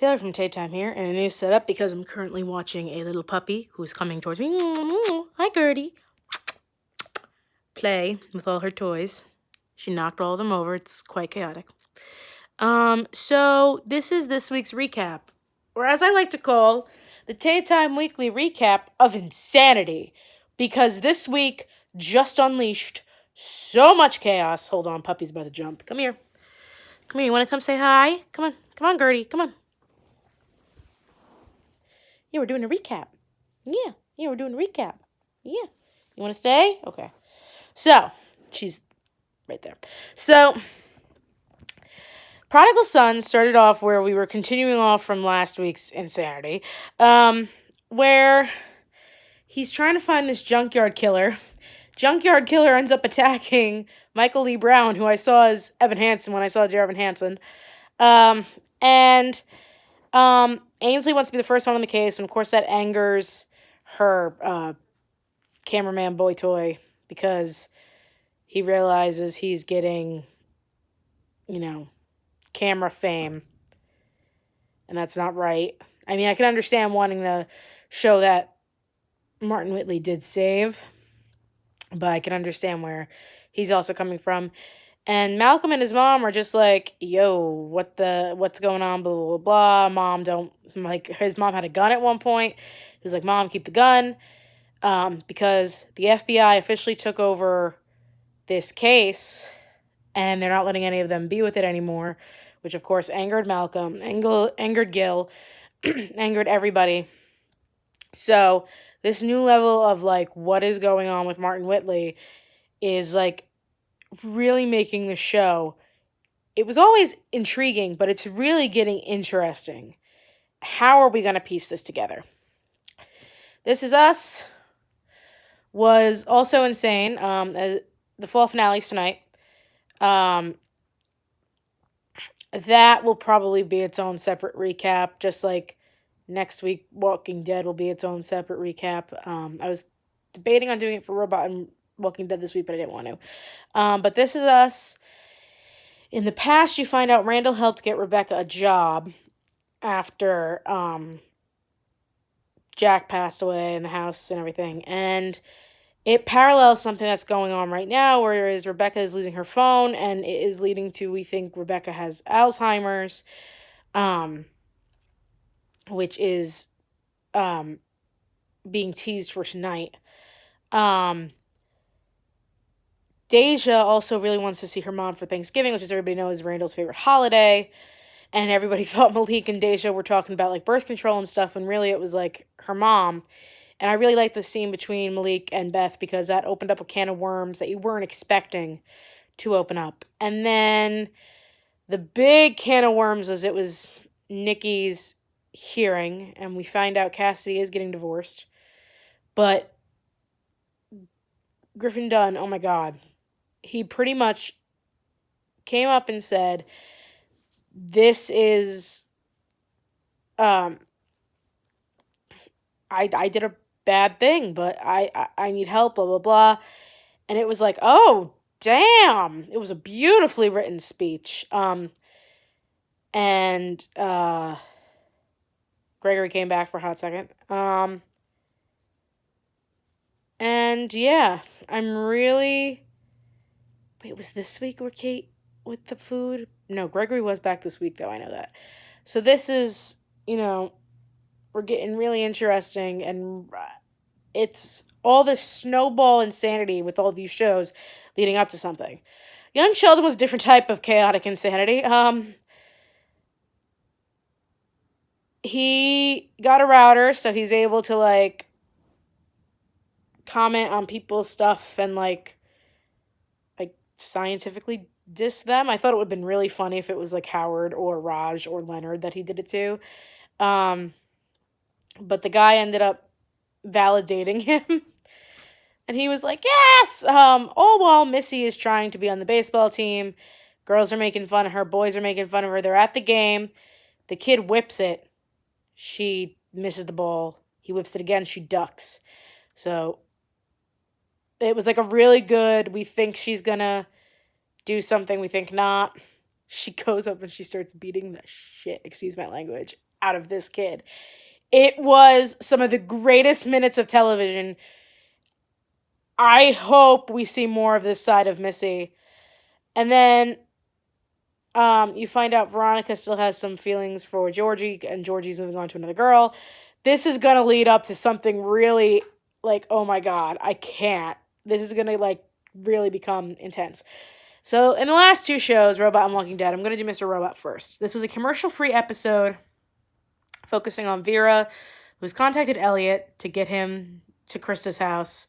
Taylor from Tay Time here, and a new setup because I'm currently watching a little puppy who's coming towards me. Hi, Gertie. Play with all her toys. She knocked all of them over. It's quite chaotic. So this is this week's recap, or as I like to call, the Tay Time Weekly Recap of Insanity, because this week just unleashed so much chaos. Hold on, puppy's about to jump. Come here. Come here. You want to come say hi? Come on, Gertie. Come on. Yeah, we're doing a recap. Yeah, we're doing a recap. Yeah. You want to stay? Okay. So, she's right there. So, Prodigal Son started off where we were continuing off from last week's Insanity, where he's trying to find this junkyard killer. Junkyard killer ends up attacking Michael Lee Brown, who I saw as Evan Hansen when I saw Dear Evan Hansen. And Ainsley wants to be the first one on the case, and of course that angers her cameraman boy toy because he realizes he's getting, camera fame, and that's not right. I mean, I can understand wanting to show that Martin Whitley did save, but I can understand where he's also coming from. And Malcolm and his mom are just like, yo, what's going on, blah, blah, blah, Mom, don't, his mom had a gun at one point. He was like, Mom, keep the gun, because the FBI officially took over this case, and they're not letting any of them be with it anymore, which, of course, angered Malcolm, angered Gil, angered everybody. So this new level of, what is going on with Martin Whitley is, really making the show. It was always intriguing, but it's really getting interesting. How are we going to piece this together? This Is Us was also insane. The fall finale's tonight. That will probably be its own separate recap, just like next week Walking Dead will be its own separate recap. I was debating on doing it for Robot and Walking Dead this week, but I didn't want to. But This Is Us. In the past, you find out Randall helped get Rebecca a job after Jack passed away in the house and everything. And it parallels something that's going on right now, whereas Rebecca is losing her phone, and it is leading to, we think Rebecca has Alzheimer's, which is being teased for tonight. Deja also really wants to see her mom for Thanksgiving, which, as everybody knows, is Randall's favorite holiday. And everybody thought Malik and Deja were talking about, birth control and stuff, when really it was, her mom. And I really like the scene between Malik and Beth because that opened up a can of worms that you weren't expecting to open up. And then the big can of worms was it was Nikki's hearing, and we find out Cassidy is getting divorced. But Griffin Dunn, oh my God, he pretty much came up and said, this is, I did a bad thing, but I need help, blah, blah, blah. And it was like, oh, damn. It was a beautifully written speech. And Gregory came back for a hot second. And yeah, I'm really... Wait, was this week where Kate with the food? No, Gregory was back this week, though. I know that. So this is, we're getting really interesting, and it's all this snowball insanity with all these shows leading up to something. Young Sheldon was a different type of chaotic insanity. He got a router, so he's able to, comment on people's stuff and, scientifically diss them. I thought it would have been really funny if it was, Howard or Raj or Leonard that he did it to. But the guy ended up validating him. And he was like, yes! All while Missy is trying to be on the baseball team. Girls are making fun of her. Boys are making fun of her. They're at the game. The kid whips it. She misses the ball. He whips it again. She ducks. So it was a really good, we think she's going to do something, we think not. She goes up and she starts beating the shit, excuse my language, out of this kid. It was some of the greatest minutes of television. I hope we see more of this side of Missy. And then you find out Veronica still has some feelings for Georgie, and Georgie's moving on to another girl. This is going to lead up to something really, like, oh my God, I can't. This is going to, like, really become intense. So, in the last two shows, Robot and Walking Dead, I'm going to do Mr. Robot first. This was a commercial-free episode focusing on Vera, who's contacted Elliot to get him to Krista's house.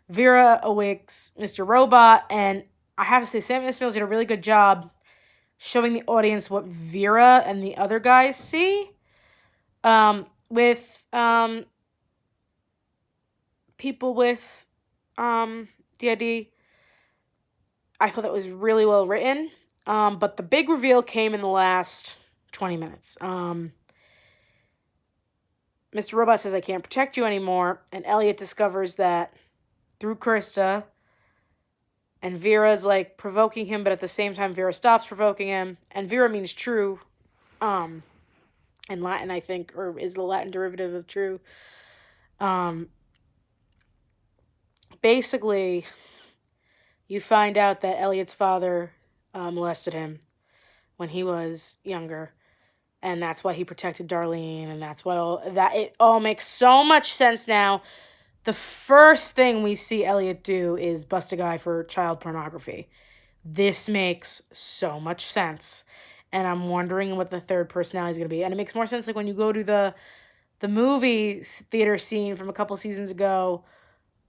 Vera awakes Mr. Robot, and I have to say, Sam Esmail did a really good job showing the audience what Vera and the other guys see. With people with DID, I thought that was really well written. But the big reveal came in the last 20 minutes. Mr. Robot says, I can't protect you anymore. And Elliot discovers that through Krista. And Vera's like provoking him, but at the same time, Vera stops provoking him. And Vera means true. In Latin, I think, or is the Latin derivative of true. Basically, you find out that Elliot's father molested him when he was younger. And that's why he protected Darlene. And that's why it all makes so much sense now. The first thing we see Elliot do is bust a guy for child pornography. This makes so much sense. And I'm wondering what the third personality is going to be. And it makes more sense like when you go to the movie theater scene from a couple seasons ago,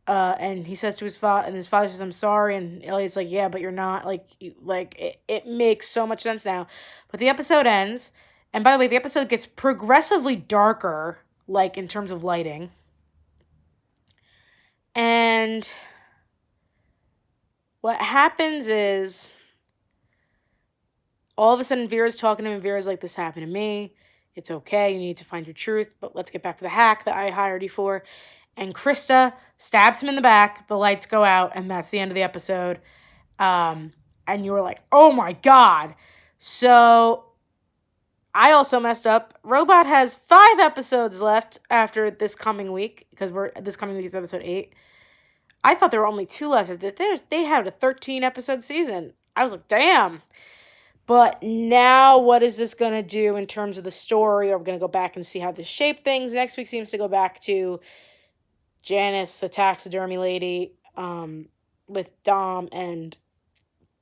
and he says to his father, and his father says, I'm sorry. And Elliot's like, yeah, but you're not. It makes so much sense now. But the episode ends. And by the way, the episode gets progressively darker, like in terms of lighting. And what happens is all of a sudden Vera's talking to him and Vera's like, this happened to me. It's okay. You need to find your truth. But let's get back to the hack that I hired you for. And Krista stabs him in the back. The lights go out. And that's the end of the episode. And you were like, oh my God. So I also messed up. Robot has 5 episodes left after this coming week. Because this coming week is episode 8. I thought there were only 2 left. They had a 13-episode season. I was like, damn. But now what is this going to do in terms of the story? Are we going to go back and see how this shaped things? Next week seems to go back to Janice, the taxidermy lady, with Dom and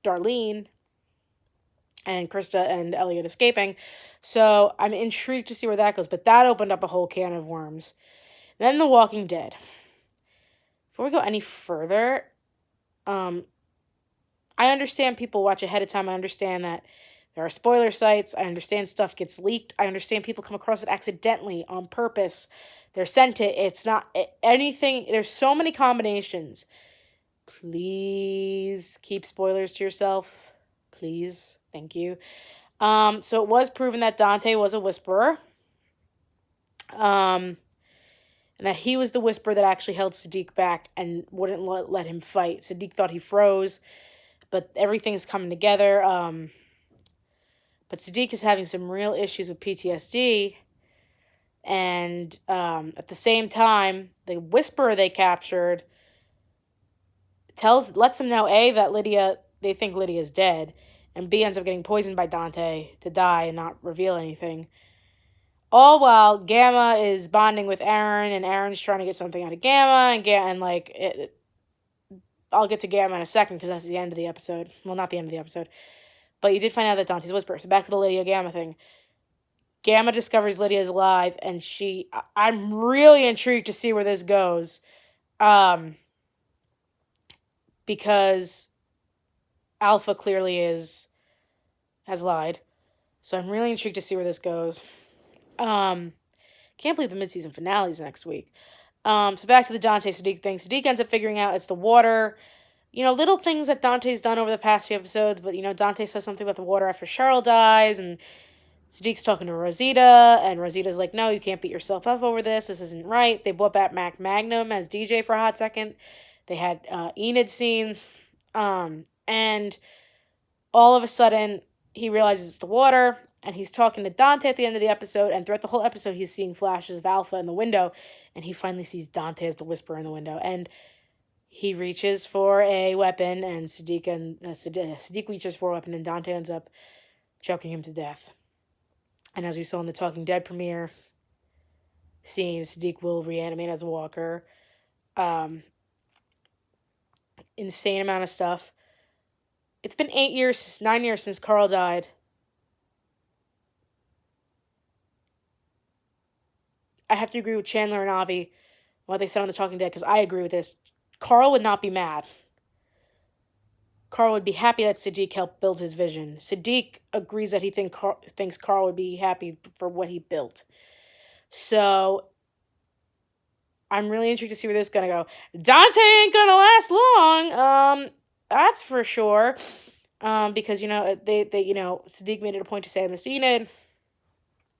Darlene, and Krista and Elliot escaping. So I'm intrigued to see where that goes. But that opened up a whole can of worms. Then The Walking Dead. Before we go any further, I understand people watch ahead of time. I understand that there are spoiler sites. I understand stuff gets leaked. I understand people come across it accidentally, on purpose. They're sent it. It's not anything. There's so many combinations. Please keep spoilers to yourself. Please. Thank you. So it was proven that Dante was a whisperer. And that he was the whisperer that actually held Sadiq back and wouldn't let him fight. Sadiq thought he froze, but everything's coming together. But Sadiq is having some real issues with PTSD. And at the same time, the whisperer they captured lets them know, A, that they think Lydia's dead, and B, ends up getting poisoned by Dante to die and not reveal anything. All while Gamma is bonding with Aaron, and Aaron's trying to get something out of Gamma, I'll get to Gamma in a second because that's the end of the episode. Well, not the end of the episode. But you did find out that Dante's a whisperer. So back to the Lydia Gamma thing. Gamma discovers Lydia's alive, and I'm really intrigued to see where this goes. Because Alpha clearly has lied. So I'm really intrigued to see where this goes. Can't believe the mid-season finale is next week. So back to the Dante Sadiq thing. Sadiq ends up figuring out it's the water. Little things that Dante's done over the past few episodes, but, Dante says something about the water after Cheryl dies, and Sadiq's talking to Rosita, and Rosita's like, no, you can't beat yourself up over this. This isn't right. They brought back Mac Magnum as DJ for a hot second. They had Enid scenes. And all of a sudden, he realizes it's the water, and he's talking to Dante at the end of the episode, and throughout the whole episode, he's seeing flashes of Alpha in the window, and he finally sees Dante as the Whisperer in the window, and he reaches for a weapon, and Siddiq reaches for a weapon, and Dante ends up choking him to death. And as we saw in the Talking Dead premiere scene, Siddiq will reanimate as a walker. Insane amount of stuff. It's been 9 years since Carl died. I have to agree with Chandler and Avi, what they said on The Talking Dead, because I agree with this. Carl would not be mad. Carl would be happy that Siddiq helped build his vision. Siddiq agrees that he thinks Carl would be happy for what he built. So I'm really intrigued to see where this is going to go. Dante ain't going to last long. That's for sure. Because, Siddiq made it a point to say, I'm Ened.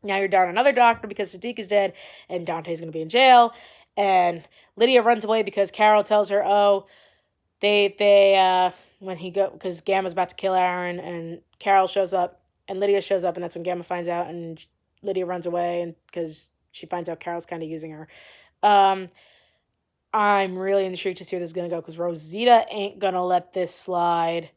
Now you're down another doctor because Siddiq is dead and Dante's going to be in jail. And Lydia runs away because Carol tells her, because Gamma's about to kill Aaron, and Carol shows up and Lydia shows up, and that's when Gamma finds out, and Lydia runs away and because she finds out Carol's kind of using her. I'm really intrigued to see where this is going to go because Rosita ain't going to let this slide.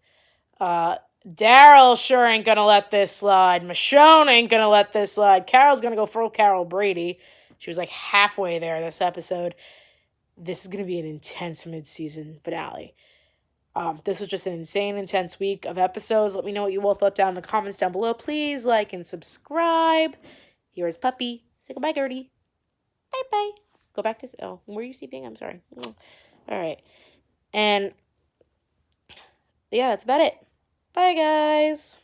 Daryl sure ain't going to let this slide. Michonne ain't going to let this slide. Carol's going to go full Carol Brady. She was like halfway there this episode. This is going to be an intense mid-season finale. This was just an insane, intense week of episodes. Let me know what you all thought down in the comments down below. Please like and subscribe. Here's Puppy. Say goodbye, Gertie. Bye-bye. Go back to... Oh, were you sleeping? I'm sorry. All right. And... yeah, that's about it. Bye, guys.